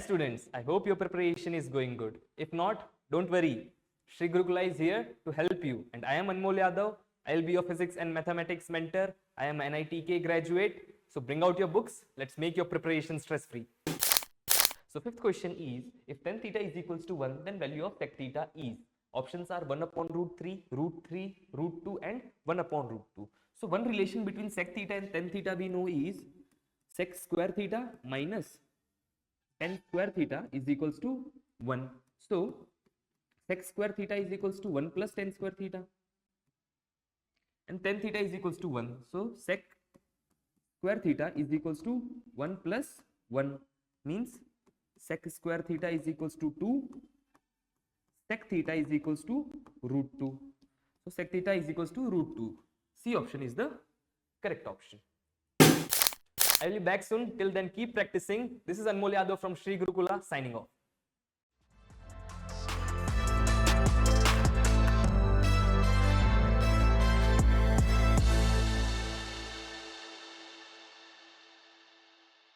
students, I hope your preparation is going good. If not, don't worry. Sri Gurukula is here to help you. And I am Anmol Yadav. I will be your physics and mathematics mentor. I am an NIT-JEE graduate. So bring out your books. Let's make your preparation stress-free. So fifth question is, if tan theta is equals to 1, then value of sec theta is. Options are 1 upon root 3, root 2 and 1 upon root 2. So one relation between sec theta and tan theta we know is sec square theta minus tan square theta is equals to 1. So sec square theta is equals to 1 plus tan square theta. And tan theta is equals to 1. So sec square theta is equals to 1 plus 1 means sec square theta is equals to 2. Sec theta is equals to root 2. So sec theta is equals to root 2. C option is the correct option. I will be back soon. Till then, keep practicing. This is Anmol Yadav from Sri Gurukula signing off.